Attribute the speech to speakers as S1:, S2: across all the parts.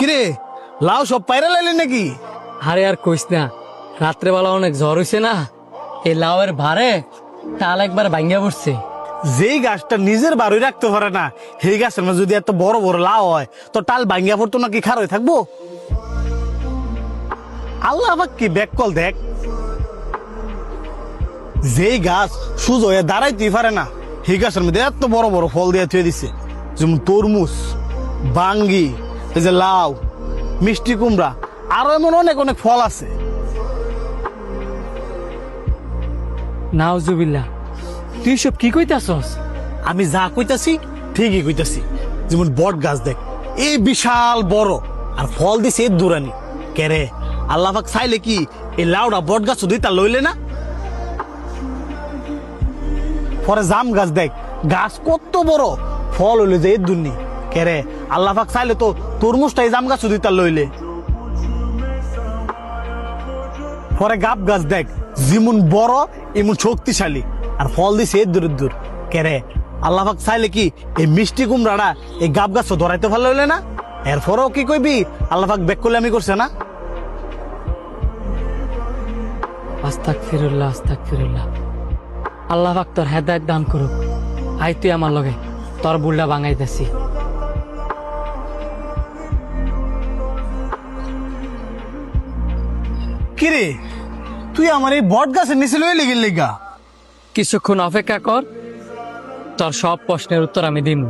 S1: কিরে লাউ সব পায়রা লাইলেন নাকি?
S2: আরে আর কইস না, রাত্রেবেলা অনেক জ্বর হইছে না, এই লাউয়ের ভারে টাল একবার ভাঙ্গা পড়ছে।
S1: যেই গাছটা নিজের বাড়ি রাখতে পারে না সেই গাছের মধ্যে যদি এত বড় বড় লাউ হয় তো টাল ভাঙ্গিয়া পড়তো নাকি খার হয়ে থাকবো? আল্লাহ আবার কি ব্যাককল দেখ, যেই গাছ সুজ হয়ে দাঁড়াইতেই পারে না সেই গাছের মধ্যে এত বড় বড় ফল দিয়ে থুয়ে দিছে, যেমন তরমুজ, বাঙ্গি, এই যে লাউ, মিষ্টি কুমড়া, আরো এমন অনেক অনেক ফল আছে।
S2: নাউজুবিল্লাহ, তুই সব কি কইতাছস?
S1: আমি যা কইতাছি ঠিকই কইতাছি। যেমন বট গাছ দেখ, এই বিশাল বড়, আর ফল দিছে এই দুরানি। কেরে আল্লাহ পাক চাইলে কি এই লাউডা বট গাছ দুইটা লইলে না? পরে জাম গাছ দেখ, গাছ কত বড়, ফল হইলে যে এই দুর্নি। কেরে আল্লাহ পাক চাইলে তো তরমুজটা এই জাম গাছ দুইটা লইলে। পরে গাব গাছ দেখ, যেমন বড় এমন শক্তিশালী, আর ফল দিছে এই দূর দূর। কেরে আল্লাহ পাক চাইলে কি এই মিষ্টি কুমড়াটা এই গাব গাছ ধরাইতে ভালো হইলে না? এরপরেও কি কইবি আল্লাহ পাক বেক করলে আমি করছে না?
S2: আস্তাগফিরুল্লাহ, আস্তাগফিরুল্লাহ। আল্লাহ পাক তোর হেদায়েত দান করুক। আই তুই আমার লগে, তোর বুলটা ভাঙাইতেছি।
S1: কিরে তুই আমার এই বট গাছের নিচে লইলে গেলি গা?
S2: কিছুক্ষণ অপেক্ষা কর, তোর সব প্রশ্নের উত্তর আমি দিমু।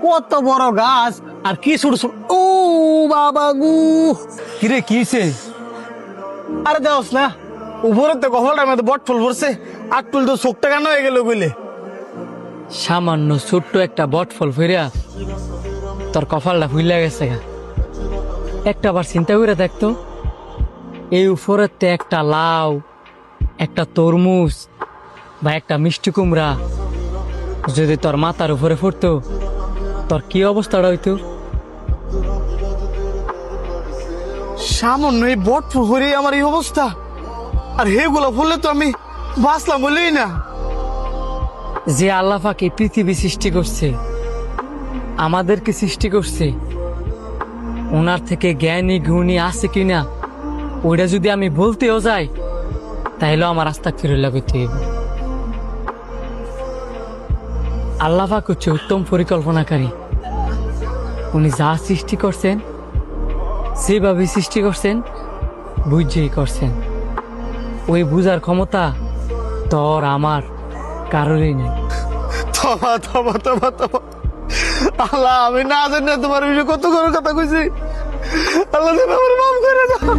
S1: কত বড় গাছ আর কি ছোট ছোট। ও বাবা গু,
S2: কিরে কিছে?
S1: আরে যাওস না, উপরে তো কপালটার মধ্যে বট ফুল পড়ছে, আর তুল তো চোখটা কেন হয়ে গেল কইলে?
S2: সামান্য ছোট্ট একটা বট ফল ফিরিয়া তোর কপালটা ফুইলা গেছে গা। একটা বার চিন্তা করে দেখতো, এই উপরেতে একটা লাউ, একটা তরমুজ বা একটা মিষ্টি কুমড়া যদি তোর মাথার উপরে পড়তো, তোর কি অবস্থাটা হইতো?
S1: সামান্য এই বট ফুল পরে আমার এই অবস্থা, আর হেগুলো ফুললে তো আমি বাঁচলাম বলেই না।
S2: যে আল্লাহ পাক এই পৃথিবী সৃষ্টি করছে, আমাদেরকে সৃষ্টি করছে, ওনার থেকে জ্ঞানী গুণী আছে কিনা ওইটা যদি আমি বলতেও যাই তাহলে আমার আস্তাগফিরুল্লাহ কইতে হইব। আল্লাহ পাক হচ্ছে উত্তম পরিকল্পনাকারী। উনি যা সৃষ্টি করছেন সেভাবে সৃষ্টি করছেন, বুঝেই করছেন। ওই বুঝার ক্ষমতা তোর আমার কারোরই নেই।
S1: তবা তবা তবা তবা, আল্লাহ আমি না জানি তোমার বিষয়ে কত করে কথা কইছি। আল্লাহ তুমি আমার মাফ করে দাও।